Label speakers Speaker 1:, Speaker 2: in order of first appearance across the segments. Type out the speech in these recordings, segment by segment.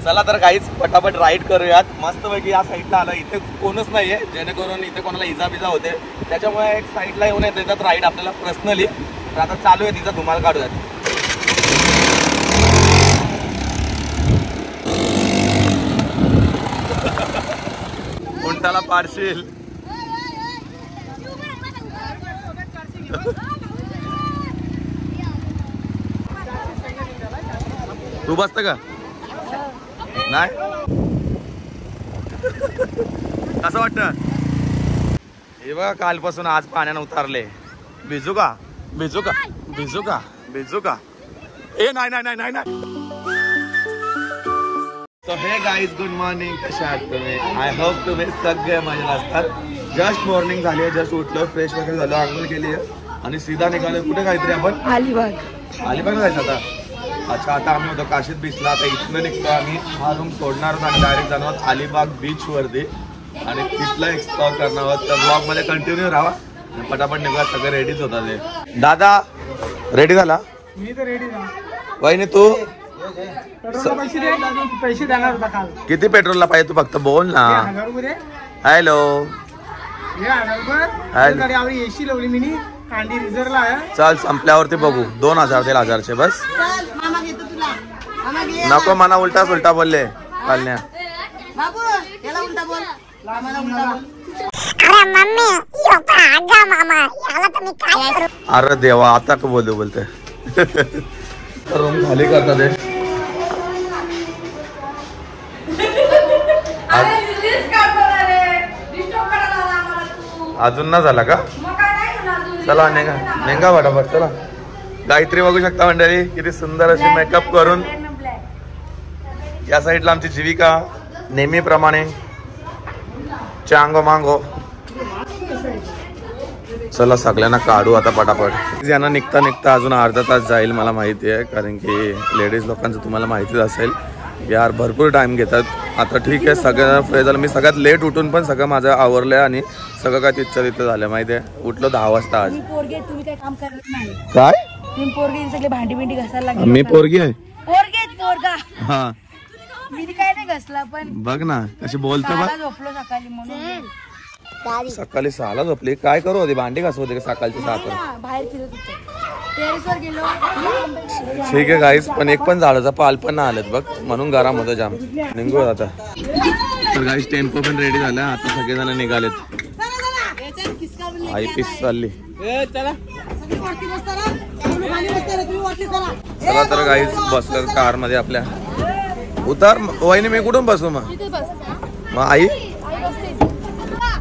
Speaker 1: चला तर काहीच पटापट राईड करूयात मस्तपैकी. या साईडला आलं, इथे कोणच नाहीये जेणेकरून इथे कोणाला इजा बिजा होते, त्याच्यामुळे एक साईडला येऊन येतात राईड आपल्याला पर्सनली. तर आता चालू आहे तिचा धुमाल काढूयात. उंटाला पाडशील. तू बसत का नाही? कसं वाटतं? हे बघा कालपासून आज पाण्यानं उतारले. भिजू का भिजू का भिजू का भिजू का? ए नाही नाही नाही नाही. सो हे गाईज गुड मॉर्निंग, कशा आहात तुम्ही? आय होप तुम्ही सगळे मजेत असतात. जस्ट मॉर्निंग झाली आहे, जस्ट उठलो, फ्रेश वगैरे झालो, आंघोळ केली आहे आणि सीधा निघालो. कुठे काहीतरी आपण अलिबाग जायचं आता. अच्छा आता आम्ही होतो काशीत बीचला, आता इथनं निघतो आम्ही. हा रूम सोडणार आहोत आणि डायरेक्ट जाणार आहोत अलिबाग बीच वरती आणि तिथला एक्सप्लोर करणार आहोत. तर ब्लॉग मध्ये कंटिन्यू राहा. पटापट निघा, सगळे रेडीच होतात. दादा रेडी झाला?
Speaker 2: मी तर रेडी झाला.
Speaker 1: वहिनी तू?
Speaker 2: पैसे देणार होता काल.
Speaker 1: किती पेट्रोलला पाहिजे तू फक्त बोल ना. हॅलो
Speaker 2: एसी लावली मी कांडी रिझर्वला आहे.
Speaker 1: चल संपल्यावरती बघू. 2000 ते 1000चे बस. नको मना उलटा सुलटा बोलले पालण्या. अरे देवा आता का बोलते. रूम खाली करतात ते. अजून ना झाला का? चला नेंगा फटाफट चला. गायत्री बघू शकता मंडळी, किती सुंदर अशी मेकअप करून. या साईडला आमची जीविका नेहमीप्रमाणे चांगो मांगो. चला सगळ्यांना काढू आता पटापट. यांना निघता निघता अजून अर्धा तास जाईल मला माहिती आहे, कारण की लेडीज लोकांचं तुम्हाला माहितीच असेल यार भरपूर टाइम घेतात. आता ठीक आहे सगळं फ्रेश झालं. मी सगळ्यात लेट उठून पण सगळं माझं आवरलंय आणि सगळं काय तिथच्या तिथं झालं माहिती आहे. उठलो 10 वाजता आज.
Speaker 3: तुम्ही काय काम करत नाही
Speaker 1: काय?
Speaker 3: तुम्ही पोरगे सगळे भांडी बिंडी घासायला लागले.
Speaker 1: मी पोरगी आहे.
Speaker 3: पोरगा
Speaker 1: हा
Speaker 3: मी काय नाही घसला पण
Speaker 1: बघ ना कशी बोलतो बघ.
Speaker 3: झोपलो सकाळी म्हणून.
Speaker 1: सकाळी 6ला झोपली. काय करू होती? भांडी घासू होते का सकाळची 7
Speaker 3: बाहेर फिरत होतो, टेरेसवर गेलो.
Speaker 1: ठीक आहे गाईस, पण एक पण झाडाचा पाल पण नाही आलेत बघ, म्हणून गरम होतं जाम. निघू आता. तर गाईस टेम्पो पण रेडी झाला, आता सगळेजण निघालेत. आई पीस चालली. चला तर गाईस बसलो कार मध्ये आपल्या. उतर वहिनी. मी कुठून बसू मग आई?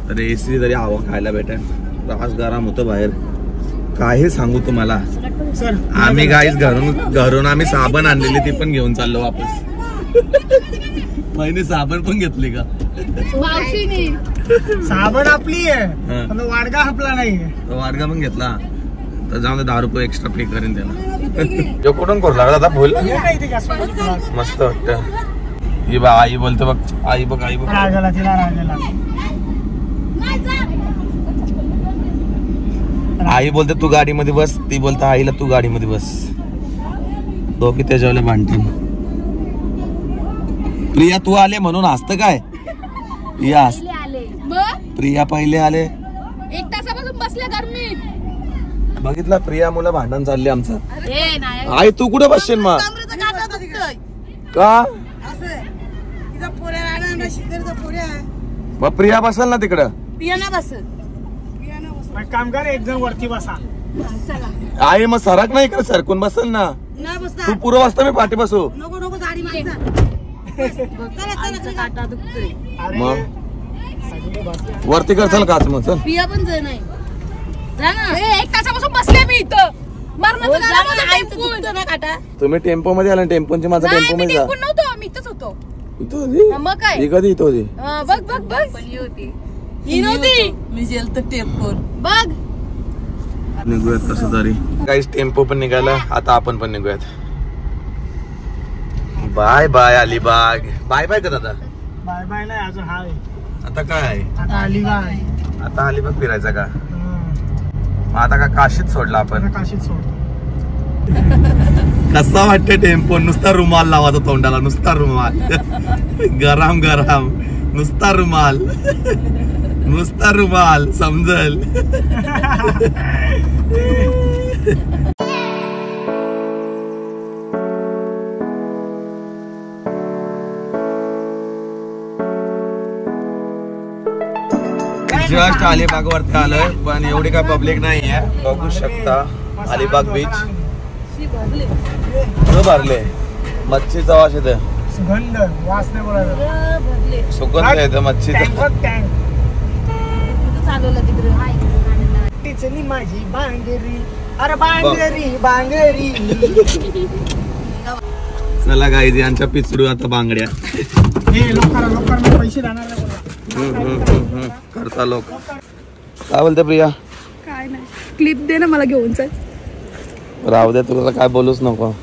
Speaker 1: तर एसी तरी हवा खायला भेटेल. त्रास गरम होतं बाहेर. काय सांगू तुम्हाला. आम्ही गाईस घरून आम्ही साबण आणलेली, ती पण घेऊन चाललो वापस. वहिनी साबण पण घेतली का?
Speaker 2: साबण आपली आहे, वाडगा आपला नाही.
Speaker 1: वाडगा पण घेतला तर जाऊन 10 रुपये एक्स्ट्रा पे करेन त्याला. जो कुठून करू लागला आता फुल मस्त वाटतं. ही बा आई बोलते बघ. आई बघ आई बघ. आई बोलते तू गाडीमध्ये बस, ती बोलते आईला तू गाडीमध्ये बस. दोघी त्याच्यावाले भांडतील. प्रिया तू आले म्हणून हसतं काय? प्रिया पहिले आले.
Speaker 3: 1 तासापासून बसले गर्मीत.
Speaker 1: बघितलं प्रिया मुलं भांडण चालले आमचं. आई तू कुठे बसशील मग? का मग प्रिया बसल ना तिकडं.
Speaker 2: काम कर, एक जण वरती बसा.
Speaker 1: आई मग सरक नाही इकडे सरकून बसल ना. तू पुरं वाजता मी पाठी बसू. मग वरती करचाल काच मग. चल
Speaker 3: पिया पण जण आहे. 1 तासापासून बसले मी इथं.
Speaker 1: तुम्ही टेम्पो मध्ये आला. टेम्पोची माझा टेम्पो मध्ये जा.
Speaker 3: नव्हतो मी इथंच होतो.
Speaker 1: मग काय कधी इथं होती?
Speaker 3: बघ बघ बघ होती. ही नव्हती. मी गेलतो टेम्पो बघ.
Speaker 1: निघूयात कसं तरी. काही टेम्पो पण निघाला, आता आपण पण निघूयात. Bye bye Alibag. Bye bye कर आता.
Speaker 2: बाय बाय नाही अजून. हाय
Speaker 1: आता काय?
Speaker 2: आता अलिबाग.
Speaker 1: आता अलिबाग फिरायचा का? मग आता का काशीत सोडला आपण?
Speaker 2: काशीत सोड.
Speaker 1: कसा वाटतं टेम्पो? नुसता रुमाल लावायचा तोंडाला, नुसता रुमाल. गरम गरम नुसता रुमाल, नुसता रुमाल समजल. जस्ट अलिबाग वरती आलोय, पण एवढी काय पब्लिक नाहीये. बघू शकता अलिबाग बीच भरले. मच्छीचा वास येते,
Speaker 2: सुगंध वास नाही बोलायला.
Speaker 1: सुगंध येते मच्छीचा.
Speaker 2: टिचली माझी बांगरी, अरे बांगरी बांगरी.
Speaker 1: चला गाईज, यांच्या पिचडू आता बांगड्या.
Speaker 2: लोकांना पैसे देणार नाही.
Speaker 1: करता लोक. काय बोलते प्रिया?
Speaker 3: काय नाही, क्लिप दे ना मला घेऊन चल.
Speaker 1: राहू दे, तुला काय बोलूच नको.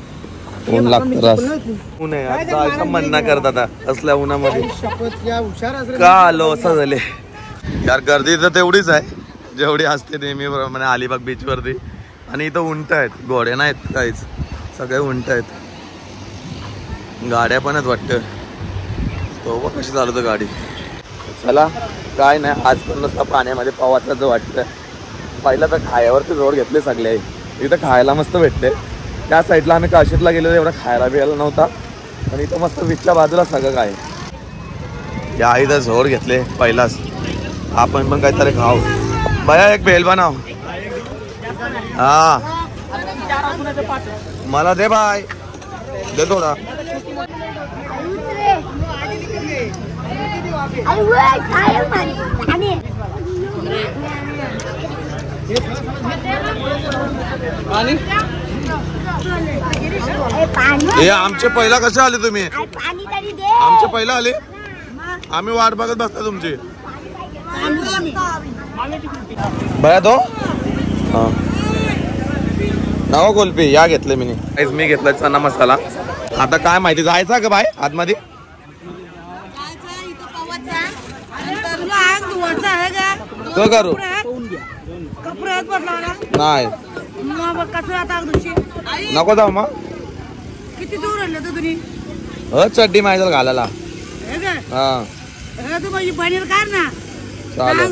Speaker 1: ऊन लागतं रास. ऊन आहे आता, म्हणणं करतात असल्या उन्हामध्ये. का आलो असं झाले यार. गर्दी तर तेवढीच आहे जेवढी असते नेहमीप्रमाणे अलिबाग बीच वरती. आणि इथं उंट आहेत, घोडे नाहीत काहीच, सगळे उंट आहेत. गाड्या पण आहेत वाटतं. तो कशी चालवतं गाडी. चला काय नाही, आज पण नुसता पाण्यामध्ये पावाचं जो वाटतं. पहिला तर खायावरती जोर घेतले सगळे. इथं खायला मस्त भेटते. त्या साईडला आम्ही काशीतला गेलो, एवढा खायला बियायला नव्हता. पण इथं मस्त बीचच्या बाजूला सगळं काय. या इथं जोर घेतले पहिलाच. आपण पण काहीतरी खाऊ. भया एक भेल बनाव. हा मला दे बाय, दे थोडा. हे आमचे पहिला कसे आले तुम्ही? आमचे पहिला आले, आम्ही वाट बघत बसता तुमची. बया तो नवा कुल्फी या घेतले मी घेतलाय चना मसाला. आता काय माहिती, जायचा का बाय आतमध्ये? तो करू नाही नको जाऊ मग.
Speaker 3: किती दूर आणलं तर तुम्ही?
Speaker 1: चड्डी माहिती घालायला. हा
Speaker 3: तू माझी पनीर काढ ना.
Speaker 1: चालेल.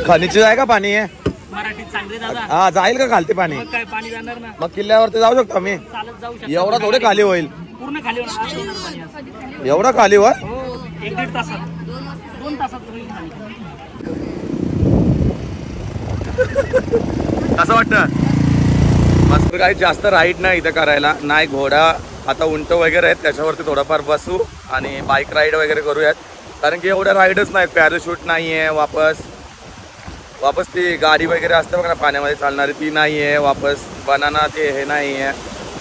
Speaker 1: खनिची आहे का पाणी आहे? हा जाईल का खालते पाणी? मग किल्ल्यावरती जाऊ शकतो आम्ही? एवढा थोडे खाली होईल.
Speaker 2: पूर्ण खाली होणार.
Speaker 1: एवढा खाली होय?
Speaker 2: 1-1.5 तासात, 2 तासात.
Speaker 1: कसं वाटतं? मस्त. काही जास्त राईड नाही इथं करायला. नाही घोडा, आता उंट वगैरे आहेत त्याच्यावरती थोडाफार बसू आणि बाईक राईड वगैरे करूयात. कारण की एवढ्या राईडच नाहीत. पॅराशूट नाही आहे. वापस ती गाडी वगैरे असते बघा पाण्यामध्ये चालणारी, ती नाही आहे. वापस बनाना ते हे नाही आहे.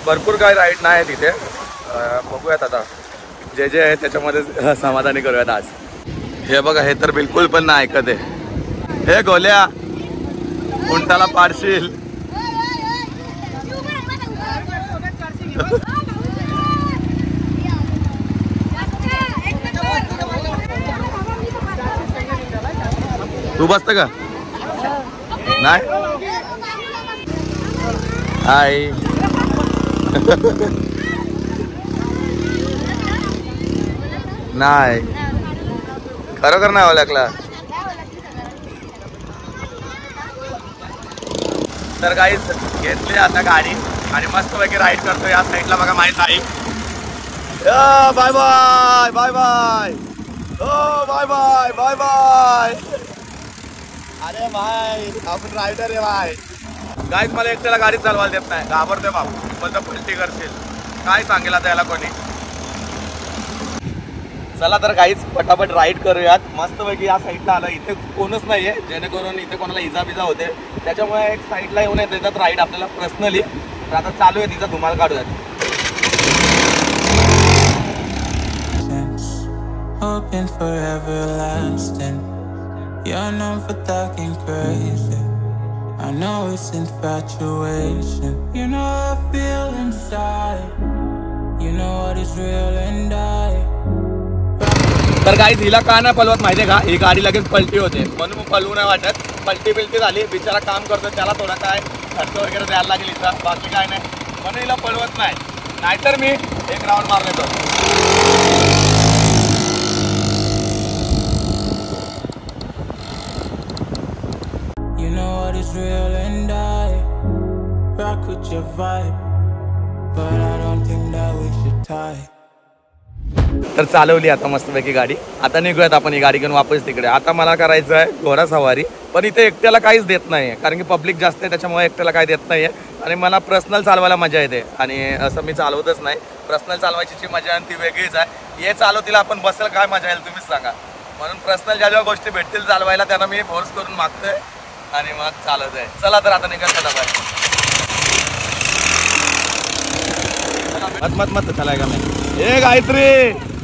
Speaker 1: भरपूर काही राईड नाही आहे तिथे. बघूयात आता जे जे आहे त्याच्यामध्ये समाधानी करूयात आज. हे बघा, हे तर बिलकुल पण नाही ऐकत आहे. हे गोल्या, उंटाला पाडशील. तू बसत का? नाही हाय. नाही खरोखर नाही लागला. तर काहीच घेतली आता गाडी आणि मस्त पैकी राईड करतो. या साईडला बघा माहित आहे. Bye bye bye bye. Bye bye bye bye. अरे भाई आपण रायडर आहे भाई. गाईज मला एकट्याला गाडी चालवायला देत नाही, घाबरते बाप. पण पलटी करशील काय सांगेल आता याला कोणी. चला तर काहीच पटापट राईड करूयात. मस्तपैकी या साईडला आलं. इथे कोणच नाहीये जेणेकरून इथे कोणाला इजा बिजा होते. त्याच्यामुळे एक साईडला येऊन येतात राईड आपल्याला पर्सनली. तर आता चालू आहे तिचा धुमाल काढूयात.
Speaker 4: Hoping for everlasting. You're known for talking crazy. I know it's infatuation. You know I feel inside. You know what is real and I
Speaker 1: तर काही हिला का नाही पलवत माहितीये का, ही गाडी लगेच पलटी होते म्हणून पलवू नाही वाटत. पलटी बिलटी झाली बिचारा काम करतो, त्याला थोडा काय खर्च वगैरे द्यायला लागेल हिचा, बाकी काय नाही म्हणून हिला पळवत नाही. नाहीतर मी एक राऊंड मारले तो.
Speaker 4: You know what is real and I rock with your vibe, but I don't think that we should tie.
Speaker 1: तर चालवली आता मस्तपैकी गाडी. आता निघूयात आपण ही गाडी घेऊन वापस तिकडे. आता मला करायचं आहे घोडा सवारी, पण इथे एकट्याला काहीच देत नाही कारण की पब्लिक जास्त आहे, त्याच्यामुळे एकट्याला काही देत नाही आणि मला पर्सनल चालवायला मजा येते आणि असं मी चालवतच नाही. पर्सनल चालवायची जी मजा आहे ती वेगळीच आहे. हे चालवतीला आपण बसेल काय मजा येईल तुम्हीच सांगा. म्हणून पर्सनल ज्या ज्या गोष्टी भेटतील चालवायला त्यांना मी फोर्स करून मागतोय आणि मग चालत आहे. चला तर आता निघायचं डबा. मत मत मत चलाय का मी हे गायत्री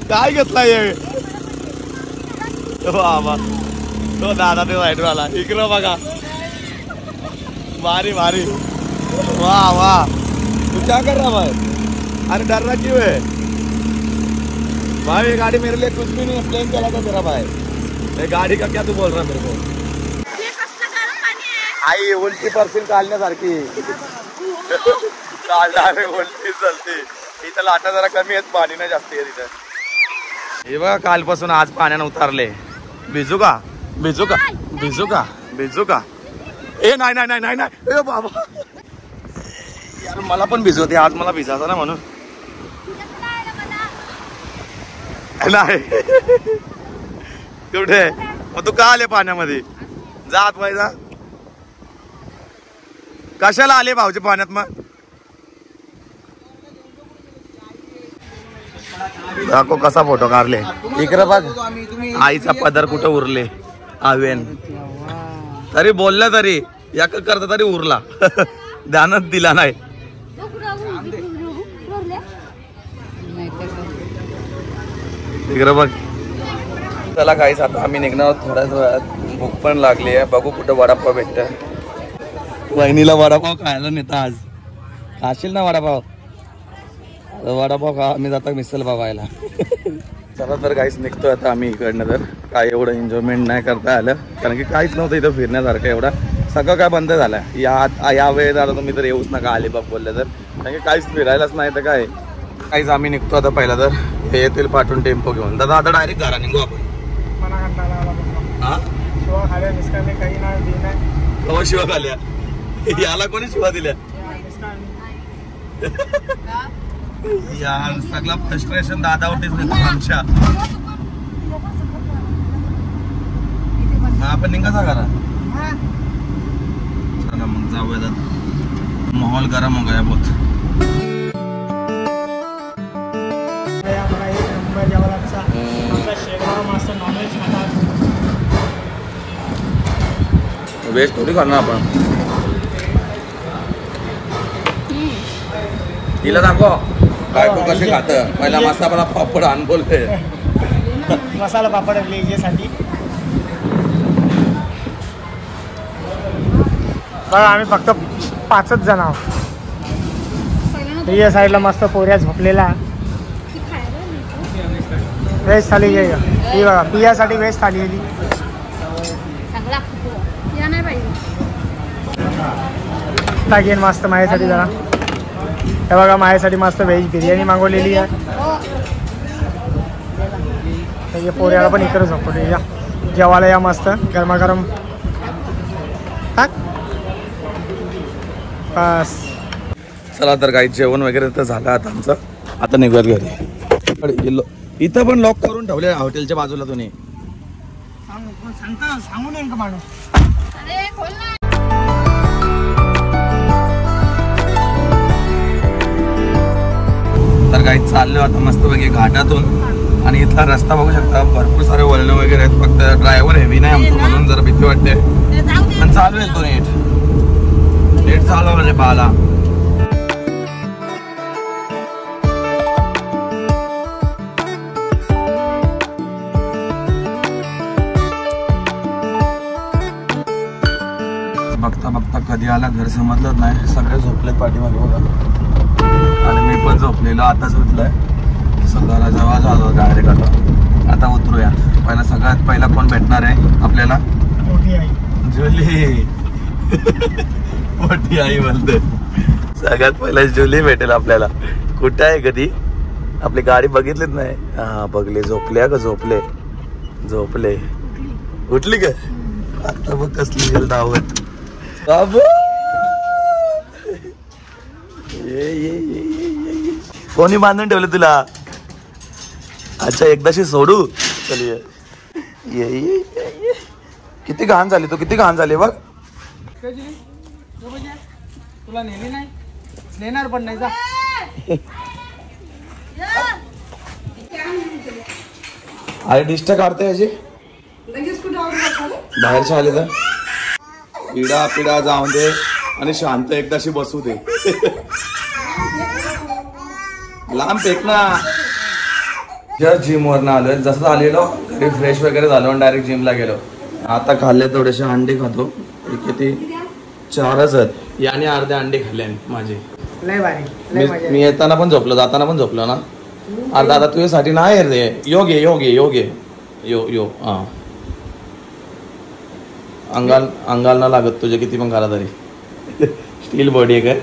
Speaker 1: काय घेतलाय बाबा तो दादा ते रायडर आला इकडं बघा. भारी भारी वाह वाह. तू क्या कर रहा भाई? अरे डर रहा क्यों है भाई? ये गाड़ी मेरे लिए कुछ भी नहीं एक्सप्लेन चला था तेरा भाई. ये गाड़ी का क्या तू बोल रहा मेरे को? आई उलटी परसील काढण्यासारखी काढणारे उलटी चलते. इथं लाटा जरा कमी आहेत, पाणी नाही जास्त आहे तिथं. हे बघा कालपासून आज पाण्यानं उतारले. भिजू का भिजू का भिजू का भिजू का? ए नाही नाही नाही नाही नाही बाबा यार मला पण भिजवते आज, मला भिजायचं ना म्हणून नाही. कुठे मग तू का आले पाण्यामध्ये? जा आत बाई जा. कशाला आले भाऊजी पाण्यात मग? दाखव कसा फोटो काढले. इकडे बघ आईचा पदर कुठं उरले आवेन. तरी बोललं तरी या करता तरी उरला ध्यानच दिला नाही. इकडे बघ. चला काहीच आता आम्ही निघणार थोड्याच वेळात. भूक पण लागली आहे, बघू कुठं वडापाव भेटत. वहिनीला वडापाव खायला नेता आज. खाशील ना वडापाव? वडापाव खा, आम्ही जाता मिसल बघायला. चला तर काहीच निघतोय आता आम्ही इकडनं. तर काय एवढं एन्जॉयमेंट नाही करता आलं कारण की काहीच नव्हतं इथं फिरण्यासारखं एवढं. सगळं काय बंद झालं. या वेळेत आता तुम्ही तर येऊच नका अलिबाग बोलले तर, कारण की काहीच फिरायलाच नाही तर काय. काहीच आम्ही निघतो आता. पहिला तर हे येतील पाठवून टेम्पो घेऊन. दादा आता डायरेक्ट घरा निघू आपण. हा शिवा खाल्या याला कोणी शिवा दिल्या यार? सगळा फ्रस्ट्रेशन दादावरतीच नेतो आमच्या. आपण निघायचा करा. चला मग जाऊया. माहौल गरम हो गया बहुत. वेस्ट थोडी करणार आपण. तिला दाखव बायको कसे खात. पहिला मसाला पापड आण बोलते.
Speaker 2: मसाला पापड साठी बघा आम्ही फक्त 5च जण आहोत. या साईडला मस्त पोऱ्या झोपलेला. वेज थाली घे ही बघा. पियासाठी वेज थाली गेली. टाकेन मस्त माझ्यासाठी जरा. हे बघा माझ्यासाठी मस्त व्हेज बिर्याणी मागवलेली आहे. पोऱ्याला पण इकडे झोपवले. या जेवायला या मस्त गरमागरम. बस
Speaker 1: चला तर काही जेवण वगैरे तर झालं आता आमचं. आता निघत घरी. इथं पण लॉक करून ठेवले हॉटेलच्या बाजूला. तुम्ही
Speaker 2: सांगू नये का माणूस?
Speaker 1: तर काही चाललो आता मस्तपैकी घाटातून. आणि इथला रस्ता बघू शकता भरपूर सारे वळणं वगैरे आहेत. फक्त ड्रायव्हर हेवी नाही आमचं म्हणून जरा भीती वाटते. पण चालू आहे तो नीट चालू म्हणजे पाहाला. बघता बघता कधी आला घर समजलंच नाही. सगळे झोपलेत पाठीमागे बघा आणि मी पण झोपलेलो. आताच उठलोय. सगळ्याला जेव्हा झालो डायरेक्ट आता आता उतरूया. पहिला सगळ्यात पहिला कोण भेटणार आहे आपल्याला?
Speaker 2: मोठी आई
Speaker 1: जुली. मोठी आई बोलते. सगळ्यात पहिला जुली भेटेल आपल्याला. कुठे आहे कधी? आपली गाडी बघितलीच नाही. हा बघले. झोपल्या का? झोपले झोपले. उठली का? आता बघ कसली गेल धावत. बाबू कोणी बांधून ठेवलं तुला? अच्छा एकदाशी सोडू. चल ये. किती घाण झाली. किती घाण झाली बघ.
Speaker 2: तुला नेली नाही? नेणार पण नाही. जा
Speaker 1: अरे डिस्ट काढते याची. बाहेरच्या आले तर पिढा जाऊन दे आणि शांत एकदाशी बसू दे. लांब फेक ना. जस्ट जिम वरनं आलोय. जसं आलेलो घरी फ्रेश वगैरे झालो आणि डायरेक्ट जिमला गेलो. आता खाल्ले थोडेसे अंडे खातो. किती 4च आहेत. याने अर्धे अंडे खाल्ले माझे.
Speaker 2: लय भारी.
Speaker 1: मी येताना पण झोपलो जाताना पण झोपलो ना. अर्धा आता तुझ्यासाठी नाही रे. योगे यो हा. अंगाल ना लागत तुझे किती पण खाला तरी. स्टील बॉडी आहे काय.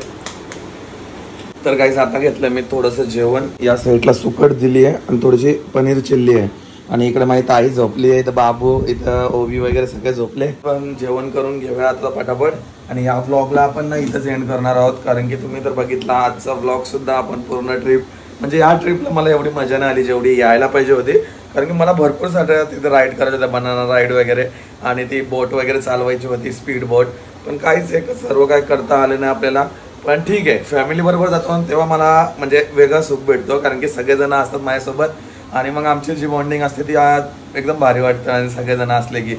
Speaker 1: तर काहीच आता घेतलं मी थोडंसं जेवण. या साईडला सुकट दिली आहे आणि थोडीशी पनीर चिल्ली आहे. आणि इकडे माझी ताई झोपली आहे. इथं बाबू, इथं ओवी वगैरे सगळे झोपले. पण जेवण करून घेऊया आता पटापट. आणि या व्लॉगला आपण ना इथंच एंड करणार आहोत. कारण की तुम्ही तर बघितला आजचा व्लॉग सुद्धा आपण पूर्ण ट्रिप म्हणजे या ट्रिपला मला एवढी मजा नाही आली जेवढी यायला पाहिजे होती. कारण की मला भरपूर साऱ्या तिथे राईड करायचं होतं. बनाना राईड वगैरे आणि ती बोट वगैरे चालवायची होती. स्पीड बोट. पण काहीच एक सर्व काही करता आलं नाही आपल्याला. पण ठीक आहे. फॅमिली बरोबर जातो तेव्हा मला म्हणजे वेगळं सुख भेटतो. कारण की सगळेजण असतात माझ्यासोबत. आणि मग आमची जी बॉन्डिंग असते ती एकदम भारी वाटतं आणि सगळेजण असले की.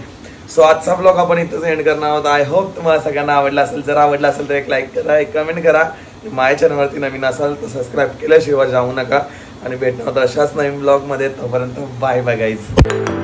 Speaker 1: सो आजचा ब्लॉग आपण इथंच एंड करणार आहोत. आय होप तुम्हाला सगळ्यांना आवडला असेल. जर आवडला असेल तर एक लाईक करा, एक कमेंट करा. माझ्या चॅनलवरती नवीन असाल तर सबस्क्राईब केल्याशिवाय जाऊ नका. आणि भेटणार होतं अशाच नवीन ब्लॉगमध्ये. तोपर्यंत बाय बाय गाईज.